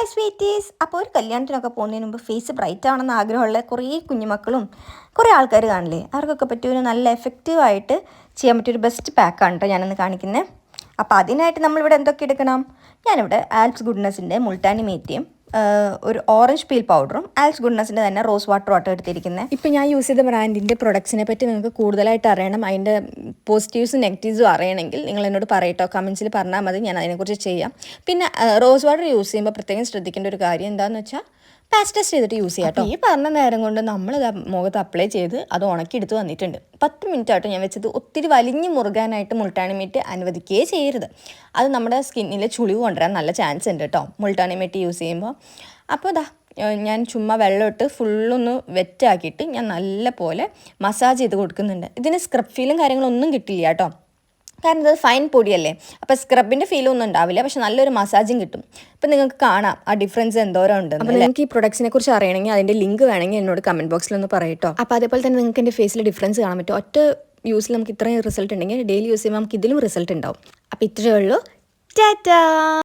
Hi sweeties. അപ്പോൾ ഒരു കല്യാണത്തിനൊക്കെ പോകുന്നതിന് മുമ്പ് ഫേസ് ബ്രൈറ്റ് ആവണമെന്ന് ആഗ്രഹമുള്ള കുറേ കുഞ്ഞുമക്കളും കുറേ ആൾക്കാർ കാണില്ലേ, അവർക്കൊക്കെ പറ്റിയൊരു നല്ല എഫക്റ്റീവായിട്ട് ചെയ്യാൻ പറ്റിയൊരു ബെസ്റ്റ് പാക്കാണ് കേട്ടോ ഞാനൊന്ന് കാണിക്കുന്നത്. അപ്പോൾ അതിനായിട്ട് നമ്മളിവിടെ എന്തൊക്കെ എടുക്കണം? ഞാനിവിടെ ആൽപ്സ് ഗുഡ്നെസ്സിൻ്റെ മുൾട്ടാനി മേത്തിയും ഒരു ഓറഞ്ച് പീൽ പൗഡറും ആൽപ്സ് ഗുഡ്നെസ്സിൻ്റെ തന്നെ റോസ് വാട്ടറും എടുത്തിരിക്കുന്നത്. ഇപ്പോൾ ഞാൻ യൂസ് ചെയ്ത ബ്രാൻഡിൻ്റെ പ്രൊഡക്ട്സിനെ പറ്റി നിങ്ങൾക്ക് കൂടുതലായിട്ട് അറിയണം, അതിൻ്റെ പോസിറ്റീവ്സും നെഗറ്റീവ്സും അറിയണമെങ്കിൽ നിങ്ങൾ എന്നോട് പറയട്ടോ, കമൻസിൽ പറഞ്ഞാൽ മതി, ഞാൻ അതിനെക്കുറിച്ച് ചെയ്യാം. പിന്നെ റോസ് വാട്ടർ യൂസ് ചെയ്യുമ്പോൾ പ്രത്യേകം ശ്രദ്ധിക്കേണ്ട ഒരു കാര്യം എന്താണെന്ന് വെച്ചാൽ പാച്ച് ടെസ്റ്റ് ചെയ്തിട്ട് യൂസ് ചെയ്യാം കേട്ടോ. ഈ പറഞ്ഞ നേരം കൊണ്ട് നമ്മൾ മുഖത്ത് അപ്ലൈ ചെയ്ത് അത് ഉണക്കിയെടുത്ത് വന്നിട്ടുണ്ട്. 10 മിനിറ്റ് ആയിട്ട് ഞാൻ വെച്ചത്. ഒത്തിരി വലിഞ്ഞ് മുറുകാനായിട്ട് മുൾട്ടാനി മേറ്റ് അനുവദിക്കുകയേ ചെയ്യരുത്. അത് നമ്മുടെ സ്കിന്നിൽ ചുളിവ് കൊണ്ടുവരാൻ നല്ല ചാൻസ് ഉണ്ട് കേട്ടോ മുൾട്ടാനി മേറ്റ് യൂസ് ചെയ്യുമ്പോൾ. അപ്പോൾ ഞാൻ ചുമ്മാ വെള്ളമിട്ട് ഫുള്ളൊന്ന് വെറ്റാക്കിയിട്ട് ഞാൻ നല്ല പോലെ മസാജ് ചെയ്ത് കൊടുക്കുന്നുണ്ട്. ഇതിന് സ്ക്രബ് ഫീലും കാര്യങ്ങളൊന്നും കിട്ടില്ല കേട്ടോ, കാരണം ഇത് ഫൈൻ പൊടിയല്ലേ. അപ്പോൾ സ്ക്രബിൻ്റെ ഫീലൊന്നും ഉണ്ടാവില്ല, പക്ഷെ നല്ലൊരു മസാജും കിട്ടും. അപ്പോൾ നിങ്ങൾക്ക് കാണാം ആ ഡിഫറൻസ് എന്തോരം ഉണ്ട്. അപ്പോൾ നിങ്ങൾക്ക് ഈ പ്രൊഡക്ട്സിനെ കുറിച്ച് അറിയണമെങ്കിൽ അതിൻ്റെ ലിങ്ക് വേണമെങ്കിൽ എന്നോട് കമൻറ്റ് ബോക്സിലൊന്ന് പറയട്ടോ. അപ്പോൾ അതേപോലെ തന്നെ നിങ്ങൾക്ക് എൻ്റെ ഫേസിൽ ഡിഫറൻസ് കാണാൻ പറ്റും. ഒറ്റ യൂസിൽ നമുക്ക് ഇത്രയും റിസൾട്ട് ഉണ്ടെങ്കിൽ ഡെയിലി യൂസ് ചെയ്യുമ്പോൾ നമുക്ക് ഇതിലും റിസൾട്ട് ഉണ്ടാവും. അപ്പോൾ ഇത്രയേ ഉള്ളൂ. ടാറ്റാ.